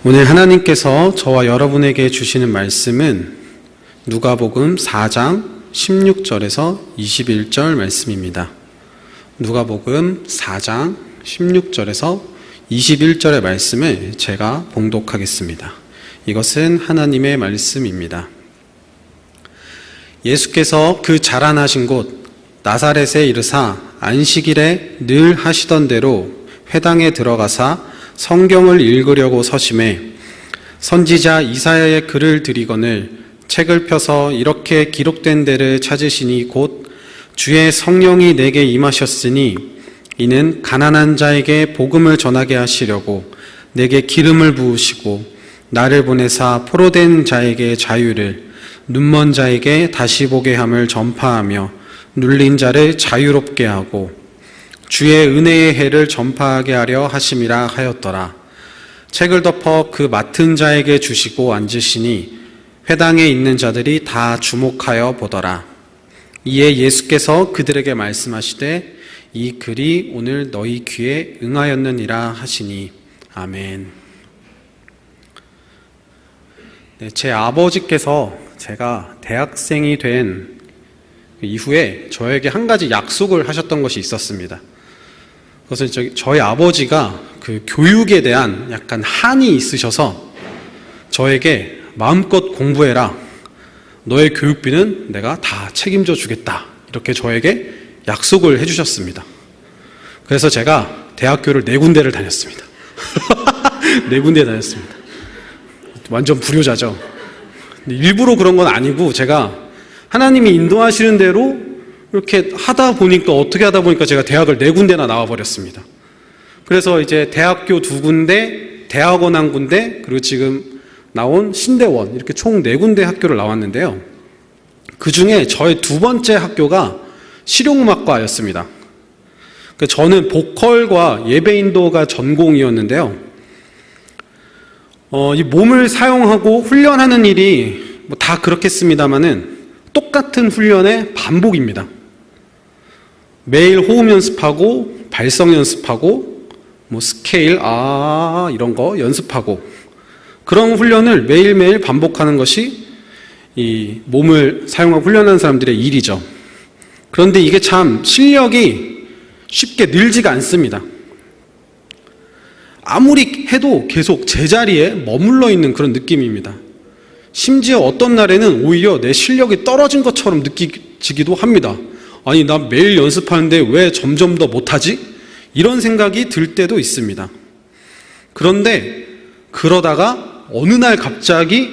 오늘 하나님께서 저와 여러분에게 주시는 말씀은 누가복음 4장 16절에서 21절 말씀입니다. 누가복음 4장 16절에서 21절의 말씀을 제가 봉독하겠습니다. 이것은 하나님의 말씀입니다. 예수께서 그 자라나신 곳 나사렛에 이르사 안식일에 늘 하시던 대로 회당에 들어가사 성경을 읽으려고 서심해 선지자 이사야의 글을 들이거늘 책을 펴서 이렇게 기록된 데를 찾으시니 곧 주의 성령이 내게 임하셨으니 이는 가난한 자에게 복음을 전하게 하시려고 내게 기름을 부으시고 나를 보내사 포로된 자에게 자유를 눈먼 자에게 다시 보게 함을 전파하며 눌린 자를 자유롭게 하고 주의 은혜의 해를 전파하게 하려 하심이라 하였더라. 책을 덮어 그 맡은 자에게 주시고 앉으시니 회당에 있는 자들이 다 주목하여 보더라. 이에 예수께서 그들에게 말씀하시되 이 글이 오늘 너희 귀에 응하였느니라 하시니 아멘. 제 아버지께서 제가 대학생이 된 이후에 저에게 한 가지 약속을 하셨던 것이 있었습니다. 그것은 저희 아버지가 그 교육에 대한 약간 한이 있으셔서 저에게 마음껏 공부해라. 너의 교육비는 내가 다 책임져 주겠다. 이렇게 저에게 약속을 해주셨습니다. 그래서 제가 대학교를 4군데를 다녔습니다. 4군데 다녔습니다. 완전 불효자죠. 일부러 그런 건 아니고 제가 하나님이 인도하시는 대로 이렇게 하다 보니까 제가 대학을 4군데나 나와버렸습니다. 그래서 이제 대학교 2군데, 대학원 1군데, 그리고 지금 나온 신대원, 이렇게 총 4군데 학교를 나왔는데요. 그 중에 저의 2번째 학교가 실용음악과였습니다. 저는 보컬과 예배인도가 전공이었는데요. 이 몸을 사용하고 훈련하는 일이 다 그렇겠습니다만은 똑같은 훈련의 반복입니다. 매일 호흡 연습하고 발성 연습하고 스케일 이런 거 연습하고 그런 훈련을 매일매일 반복하는 것이 이 몸을 사용하고 훈련하는 사람들의 일이죠. 그런데 이게 참 실력이 쉽게 늘지가 않습니다. 아무리 해도 계속 제자리에 머물러 있는 그런 느낌입니다. 심지어 어떤 날에는 오히려 내 실력이 떨어진 것처럼 느껴지기도 합니다. 아니, 나 매일 연습하는데 왜 점점 더 못하지? 이런 생각이 들 때도 있습니다. 그런데 그러다가 어느 날 갑자기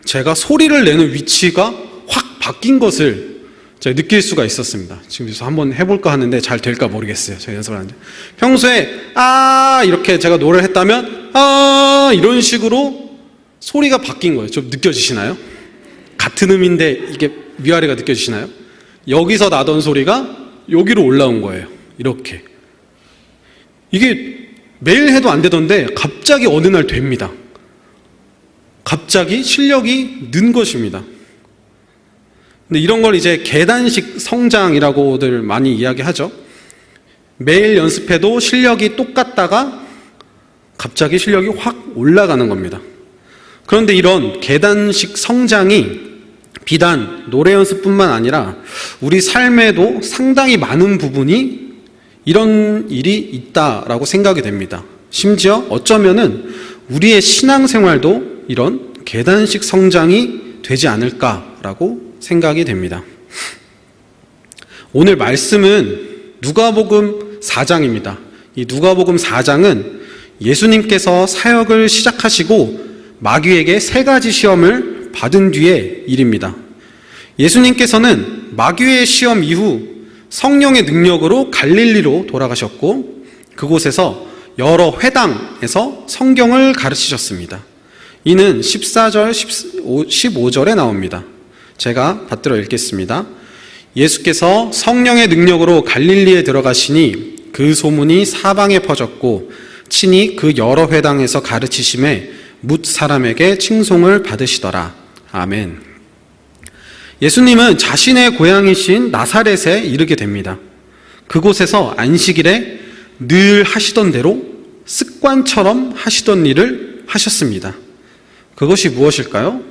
제가 소리를 내는 위치가 확 바뀐 것을 제가 느낄 수가 있었습니다. 지금 여기서 한번 해볼까 하는데 잘 될까 모르겠어요. 제가 연습을 하는데. 평소에 이렇게 제가 노래를 했다면 이런 식으로 소리가 바뀐 거예요. 좀 느껴지시나요? 같은 음인데 이게 위아래가 느껴지시나요? 여기서 나던 소리가 여기로 올라온 거예요. 이렇게. 이게 매일 해도 안 되던데 갑자기 어느 날 됩니다. 갑자기 실력이 는 것입니다. 근데 이런 걸 이제 계단식 성장이라고들 많이 이야기하죠. 매일 연습해도 실력이 똑같다가 갑자기 실력이 확 올라가는 겁니다. 그런데 이런 계단식 성장이 비단 노래 연습뿐만 아니라 우리 삶에도 상당히 많은 부분이 이런 일이 있다라고 생각이 됩니다. 심지어 어쩌면은 우리의 신앙생활도 이런 계단식 성장이 되지 않을까라고 생각이 됩니다. 오늘 말씀은 누가복음 4장입니다. 이 누가복음 4장은 예수님께서 사역을 시작하시고 마귀에게 3가지 시험을 받은 뒤의 일입니다. 예수님께서는 마귀의 시험 이후 성령의 능력으로 갈릴리로 돌아가셨고 그곳에서 여러 회당에서 성경을 가르치셨습니다. 이는 14절, 15절에 나옵니다. 제가 받들어 읽겠습니다. 예수께서 성령의 능력으로 갈릴리에 들어가시니 그 소문이 사방에 퍼졌고 친히 그 여러 회당에서 가르치심에 뭇 사람에게 칭송을 받으시더라. 아멘. 예수님은 자신의 고향이신 나사렛에 이르게 됩니다. 그곳에서 안식일에 늘 하시던 대로 습관처럼 하시던 일을 하셨습니다. 그것이 무엇일까요?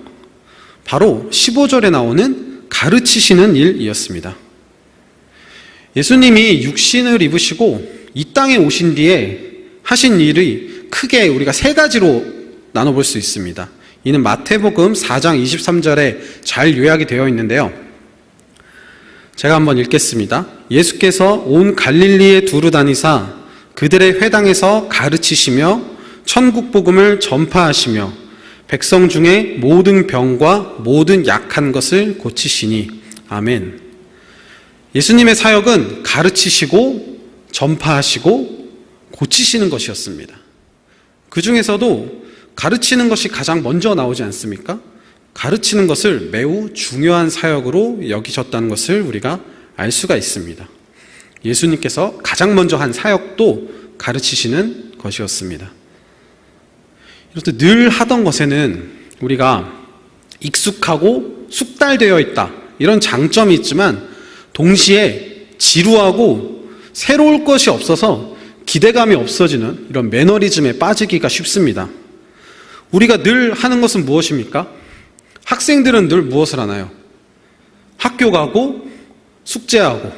바로 15절에 나오는 가르치시는 일이었습니다. 예수님이 육신을 입으시고 이 땅에 오신 뒤에 하신 일이 크게 우리가 세 가지로 나눠볼 수 있습니다. 이는 마태복음 4장 23절에 잘 요약이 되어 있는데요. 제가 한번 읽겠습니다. 예수께서 온 갈릴리에 두루 다니사 그들의 회당에서 가르치시며 천국 복음을 전파하시며 백성 중에 모든 병과 모든 약한 것을 고치시니. 아멘. 예수님의 사역은 가르치시고 전파하시고 고치시는 것이었습니다. 그 중에서도 가르치는 것이 가장 먼저 나오지 않습니까? 가르치는 것을 매우 중요한 사역으로 여기셨다는 것을 우리가 알 수가 있습니다. 예수님께서 가장 먼저 한 사역도 가르치시는 것이었습니다. 이렇듯 늘 하던 것에는 우리가 익숙하고 숙달되어 있다, 이런 장점이 있지만 동시에 지루하고 새로울 것이 없어서 기대감이 없어지는 이런 매너리즘에 빠지기가 쉽습니다. 우리가 늘 하는 것은 무엇입니까? 학생들은 늘 무엇을 하나요? 학교 가고 숙제하고,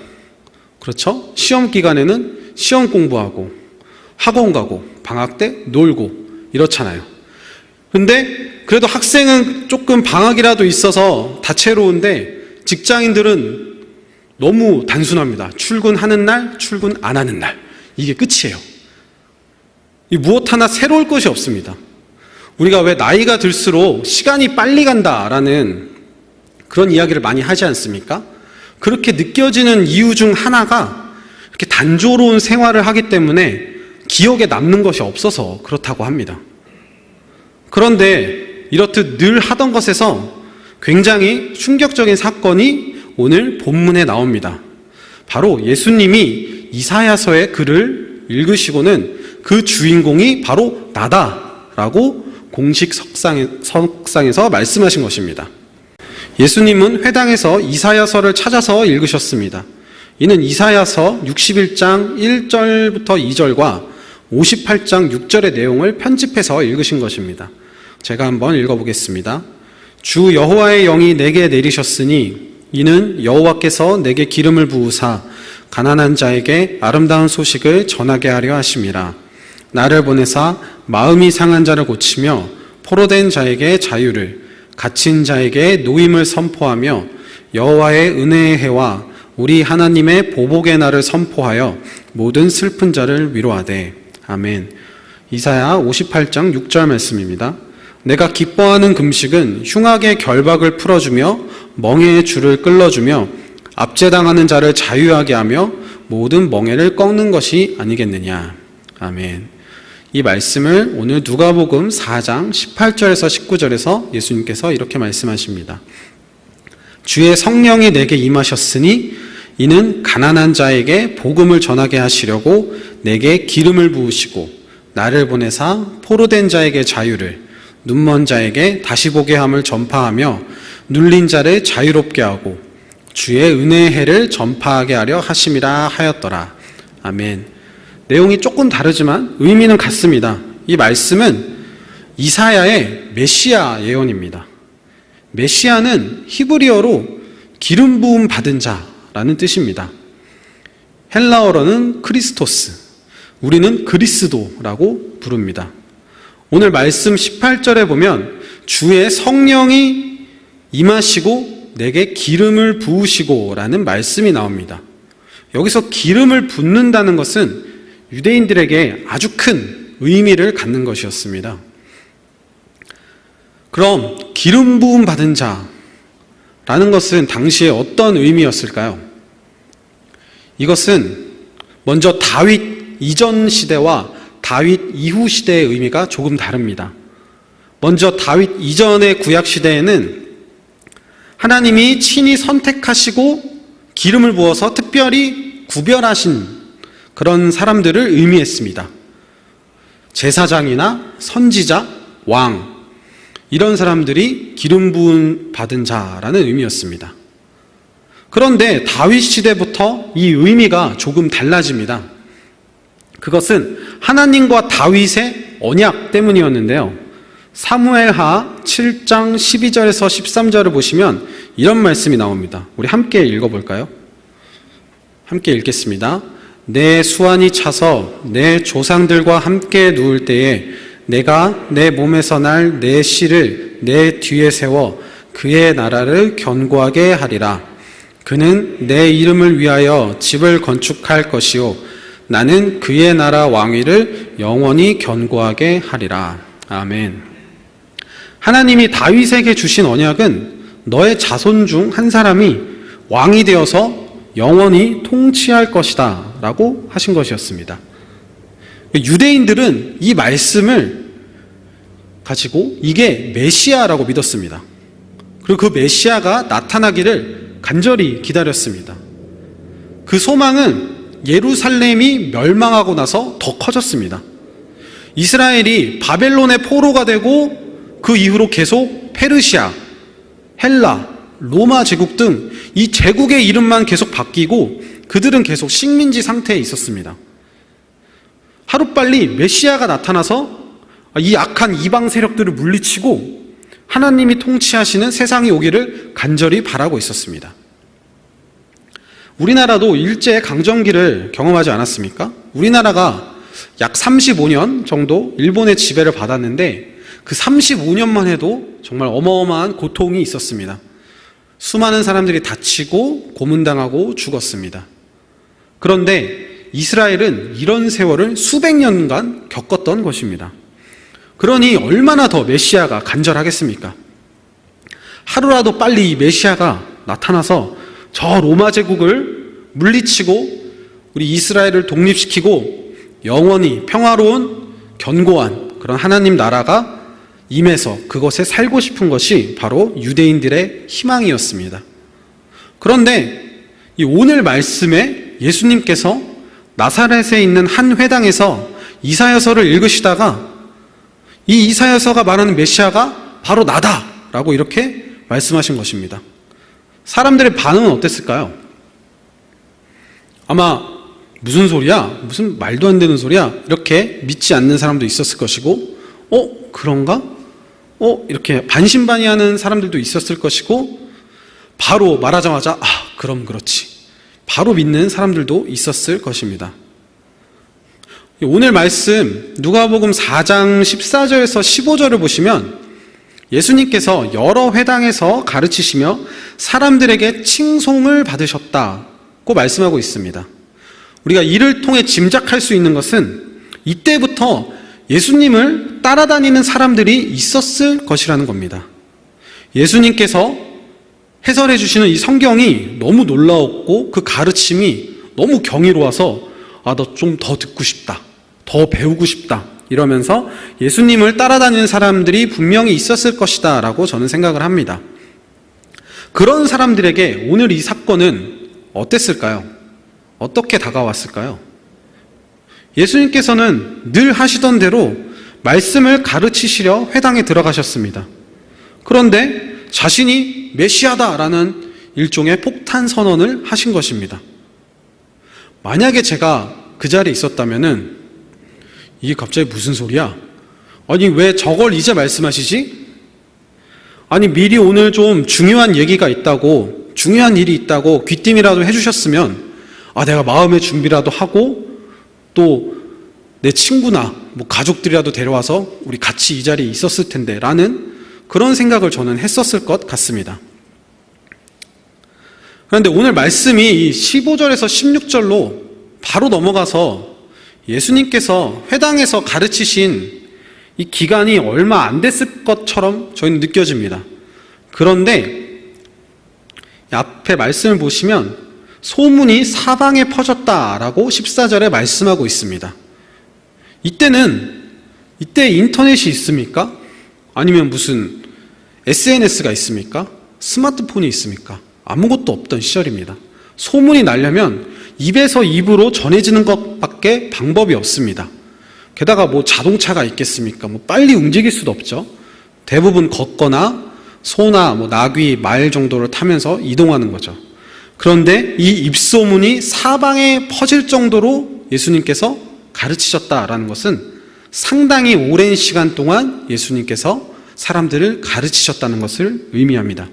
그렇죠? 시험 기간에는 시험 공부하고 학원 가고 방학 때 놀고 이렇잖아요. 근데 그래도 학생은 조금 방학이라도 있어서 다채로운데 직장인들은 너무 단순합니다. 출근하는 날, 출근 안 하는 날. 이게 끝이에요. 무엇 하나 새로울 것이 없습니다. 우리가 왜 나이가 들수록 시간이 빨리 간다라는 그런 이야기를 많이 하지 않습니까? 그렇게 느껴지는 이유 중 하나가 이렇게 단조로운 생활을 하기 때문에 기억에 남는 것이 없어서 그렇다고 합니다. 그런데 이렇듯 늘 하던 것에서 굉장히 충격적인 사건이 오늘 본문에 나옵니다. 바로 예수님이 이사야서의 글을 읽으시고는 그 주인공이 바로 나다라고 공식 석상에서 말씀하신 것입니다. 예수님은 회당에서 이사야서를 찾아서 읽으셨습니다. 이는 이사야서 61장 1절부터 2절과 58장 6절의 내용을 편집해서 읽으신 것입니다. 제가 한번 읽어보겠습니다. 주 여호와의 영이 내게 내리셨으니 이는 여호와께서 내게 기름을 부으사 가난한 자에게 아름다운 소식을 전하게 하려 하심이라. 나를 보내사 마음이 상한 자를 고치며 포로된 자에게 자유를, 갇힌 자에게 노임을 선포하며 여호와의 은혜의 해와 우리 하나님의 보복의 날을 선포하여 모든 슬픈 자를 위로하되. 아멘. 이사야 58장 6절 말씀입니다. 내가 기뻐하는 금식은 흉악의 결박을 풀어주며 멍에의 줄을 끌어주며 압제당하는 자를 자유하게 하며 모든 멍에를 꺾는 것이 아니겠느냐. 아멘. 이 말씀을 오늘 누가복음 4장 18절에서 19절에서 예수님께서 이렇게 말씀하십니다. 주의 성령이 내게 임하셨으니 이는 가난한 자에게 복음을 전하게 하시려고 내게 기름을 부으시고 나를 보내사 포로된 자에게 자유를, 눈먼 자에게 다시 보게 함을 전파하며 눌린 자를 자유롭게 하고 주의 은혜의 해를 전파하게 하려 하심이라 하였더라. 아멘. 내용이 조금 다르지만 의미는 같습니다. 이 말씀은 이사야의 메시아 예언입니다. 메시아는 히브리어로 기름 부음 받은 자라는 뜻입니다. 헬라어로는 크리스토스, 우리는 그리스도라고 부릅니다. 오늘 말씀 18절에 보면 주의 성령이 임하시고 내게 기름을 부으시고 라는 말씀이 나옵니다. 여기서 기름을 붓는다는 것은 유대인들에게 아주 큰 의미를 갖는 것이었습니다. 그럼 기름 부음 받은 자라는 것은 당시에 어떤 의미였을까요? 이것은 먼저 다윗 이전 시대와 다윗 이후 시대의 의미가 조금 다릅니다. 먼저 다윗 이전의 구약 시대에는 하나님이 친히 선택하시고 기름을 부어서 특별히 구별하신 그런 사람들을 의미했습니다. 제사장이나 선지자, 왕, 이런 사람들이 기름 부음 받은 자라는 의미였습니다. 그런데 다윗 시대부터 이 의미가 조금 달라집니다. 그것은 하나님과 다윗의 언약 때문이었는데요. 사무엘하 7장 12절에서 13절을 보시면 이런 말씀이 나옵니다. 우리 함께 읽어볼까요? 함께 읽겠습니다. 내 수완이 차서 내 조상들과 함께 누울 때에 내가 내 몸에서 날 내 씨를 내 뒤에 세워 그의 나라를 견고하게 하리라. 그는 내 이름을 위하여 집을 건축할 것이요 나는 그의 나라 왕위를 영원히 견고하게 하리라. 아멘. 하나님이 다윗에게 주신 언약은 너의 자손 중 한 사람이 왕이 되어서 영원히 통치할 것이다 라고 하신 것이었습니다. 유대인들은 이 말씀을 가지고 이게 메시아라고 믿었습니다. 그리고 그 메시아가 나타나기를 간절히 기다렸습니다. 그 소망은 예루살렘이 멸망하고 나서 더 커졌습니다. 이스라엘이 바벨론의 포로가 되고 그 이후로 계속 페르시아, 헬라, 로마 제국 등 이 제국의 이름만 계속 바뀌고 그들은 계속 식민지 상태에 있었습니다. 하루빨리 메시아가 나타나서 이 악한 이방 세력들을 물리치고 하나님이 통치하시는 세상이 오기를 간절히 바라고 있었습니다. 우리나라도 일제 강점기를 경험하지 않았습니까? 우리나라가 약 35년 정도 일본의 지배를 받았는데 그 35년만 해도 정말 어마어마한 고통이 있었습니다. 수많은 사람들이 다치고 고문당하고 죽었습니다. 그런데 이스라엘은 이런 세월을 수백 년간 겪었던 것입니다. 그러니 얼마나 더 메시아가 간절하겠습니까? 하루라도 빨리 이 메시아가 나타나서 저 로마 제국을 물리치고 우리 이스라엘을 독립시키고 영원히 평화로운 견고한 그런 하나님 나라가 임해서 그것에 살고 싶은 것이 바로 유대인들의 희망이었습니다. 그런데 이 오늘 말씀에 예수님께서 나사렛에 있는 한 회당에서 이사야서를 읽으시다가 이 이사야서가 말하는 메시아가 바로 나다라고 이렇게 말씀하신 것입니다. 사람들의 반응은 어땠을까요? 아마 무슨 소리야? 무슨 말도 안 되는 소리야? 이렇게 믿지 않는 사람도 있었을 것이고 그런가? 이렇게 반신반의하는 사람들도 있었을 것이고 바로 말하자마자 그럼 그렇지 바로 믿는 사람들도 있었을 것입니다. 오늘 말씀 누가복음 4장 14절에서 15절을 보시면 예수님께서 여러 회당에서 가르치시며 사람들에게 칭송을 받으셨다고 말씀하고 있습니다. 우리가 이를 통해 짐작할 수 있는 것은 이때부터 예수님을 따라다니는 사람들이 있었을 것이라는 겁니다. 예수님께서 해설해 주시는 이 성경이 너무 놀라웠고 그 가르침이 너무 경이로워서 너 좀 더 듣고 싶다, 더 배우고 싶다 이러면서 예수님을 따라다니는 사람들이 분명히 있었을 것이다 라고 저는 생각을 합니다. 그런 사람들에게 오늘 이 사건은 어땠을까요? 어떻게 다가왔을까요? 예수님께서는 늘 하시던 대로 말씀을 가르치시려 회당에 들어가셨습니다. 그런데 자신이 메시아다라는 일종의 폭탄 선언을 하신 것입니다. 만약에 제가 그 자리에 있었다면은 이게 갑자기 무슨 소리야? 아니 왜 저걸 이제 말씀하시지? 아니 미리 오늘 좀 중요한 얘기가 있다고, 중요한 일이 있다고 귀띔이라도 해주셨으면 내가 마음의 준비라도 하고 또 내 친구나 가족들이라도 데려와서 우리 같이 이 자리에 있었을 텐데 라는 그런 생각을 저는 했었을 것 같습니다. 그런데 오늘 말씀이 이 15절에서 16절로 바로 넘어가서 예수님께서 회당에서 가르치신 이 기간이 얼마 안 됐을 것처럼 저희는 느껴집니다. 그런데 앞에 말씀을 보시면 소문이 사방에 퍼졌다라고 14절에 말씀하고 있습니다. 이때 인터넷이 있습니까? 아니면 무슨 SNS가 있습니까? 스마트폰이 있습니까? 아무것도 없던 시절입니다. 소문이 나려면 입에서 입으로 전해지는 것밖에 방법이 없습니다. 게다가 자동차가 있겠습니까? 빨리 움직일 수도 없죠. 대부분 걷거나 소나 나귀, 말 정도를 타면서 이동하는 거죠. 그런데 이 입소문이 사방에 퍼질 정도로 예수님께서 가르치셨다라는 것은 상당히 오랜 시간 동안 예수님께서 사람들을 가르치셨다는 것을 의미합니다.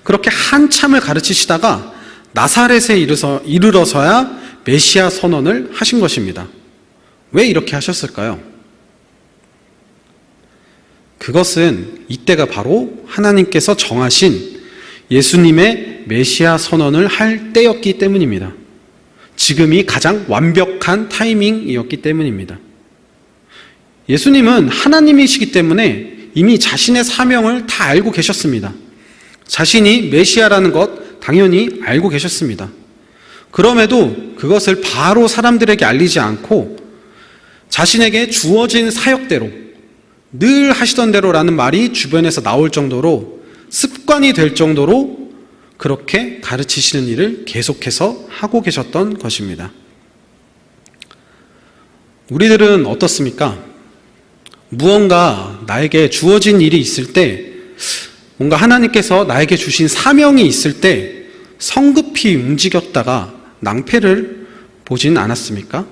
그렇게 한참을 가르치시다가 나사렛에 이르러서야 메시아 선언을 하신 것입니다. 왜 이렇게 하셨을까요? 그것은 이때가 바로 하나님께서 정하신 예수님의 메시아 선언을 할 때였기 때문입니다. 지금이 가장 완벽한 타이밍이었기 때문입니다. 예수님은 하나님이시기 때문에 이미 자신의 사명을 다 알고 계셨습니다. 자신이 메시아라는 것 당연히 알고 계셨습니다. 그럼에도 그것을 바로 사람들에게 알리지 않고 자신에게 주어진 사역대로, 늘 하시던 대로라는 말이 주변에서 나올 정도로, 습관이 될 정도로 그렇게 가르치시는 일을 계속해서 하고 계셨던 것입니다. 우리들은 어떻습니까? 무언가 나에게 주어진 일이 있을 때, 뭔가 하나님께서 나에게 주신 사명이 있을 때 성급히 움직였다가 낭패를 보진 않았습니까?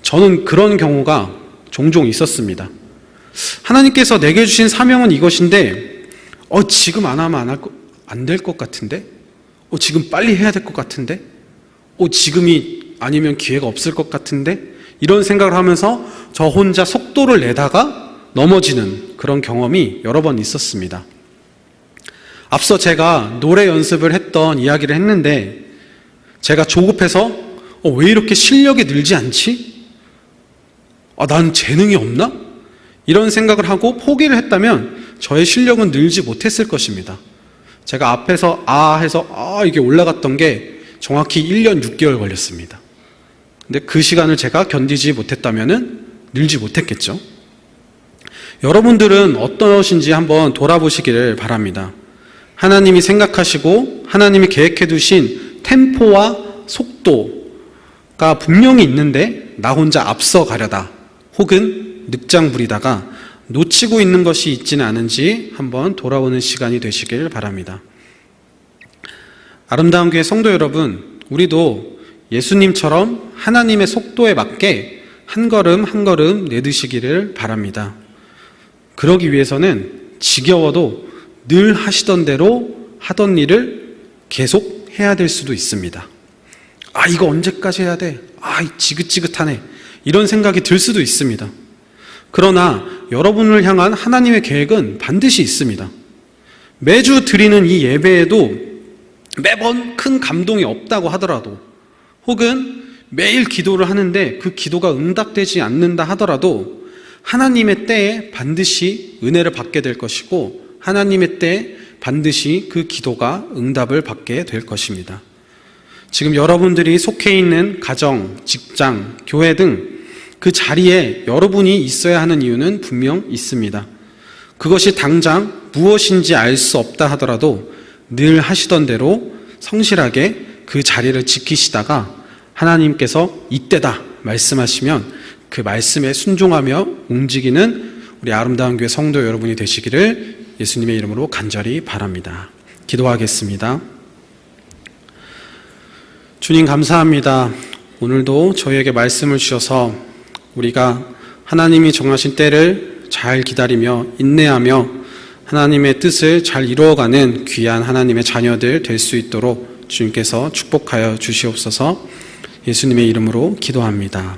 저는 그런 경우가 종종 있었습니다. 하나님께서 내게 주신 사명은 이것인데 지금 안 하면 안 될 것 같은데? 지금 빨리 해야 될 것 같은데? 지금이 아니면 기회가 없을 것 같은데? 이런 생각을 하면서 저 혼자 속도를 내다가 넘어지는 그런 경험이 여러 번 있었습니다. 앞서 제가 노래 연습을 했던 이야기를 했는데 제가 조급해서 왜 이렇게 실력이 늘지 않지? 난 재능이 없나? 이런 생각을 하고 포기를 했다면 저의 실력은 늘지 못했을 것입니다. 제가 앞에서 해서 이게 올라갔던 게 정확히 1년 6개월 걸렸습니다. 근데 그 시간을 제가 견디지 못했다면 늘지 못했겠죠. 여러분들은 어떠신지 한번 돌아보시기를 바랍니다. 하나님이 생각하시고 하나님이 계획해 두신 템포와 속도가 분명히 있는데 나 혼자 앞서 가려다 혹은 늑장 부리다가 놓치고 있는 것이 있지는 않은지 한번 돌아오는 시간이 되시길 바랍니다. 아름다운 교회 성도 여러분, 우리도 예수님처럼 하나님의 속도에 맞게 한 걸음 한 걸음 내드시기를 바랍니다. 그러기 위해서는 지겨워도 늘 하시던 대로 하던 일을 계속 해야 될 수도 있습니다. 이거 언제까지 해야 돼? 지긋지긋하네. 이런 생각이 들 수도 있습니다. 그러나 여러분을 향한 하나님의 계획은 반드시 있습니다. 매주 드리는 이 예배에도 매번 큰 감동이 없다고 하더라도, 혹은 매일 기도를 하는데 그 기도가 응답되지 않는다 하더라도 하나님의 때에 반드시 은혜를 받게 될 것이고 하나님의 때에 반드시 그 기도가 응답을 받게 될 것입니다. 지금 여러분들이 속해 있는 가정, 직장, 교회 등 그 자리에 여러분이 있어야 하는 이유는 분명 있습니다. 그것이 당장 무엇인지 알 수 없다 하더라도 늘 하시던 대로 성실하게 그 자리를 지키시다가 하나님께서 이때다 말씀하시면 그 말씀에 순종하며 움직이는 우리 아름다운 교회 성도 여러분이 되시기를 예수님의 이름으로 간절히 바랍니다. 기도하겠습니다. 주님 감사합니다. 오늘도 저희에게 말씀을 주셔서 우리가 하나님이 정하신 때를 잘 기다리며 인내하며 하나님의 뜻을 잘 이루어가는 귀한 하나님의 자녀들 될 수 있도록 주님께서 축복하여 주시옵소서. 예수님의 이름으로 기도합니다.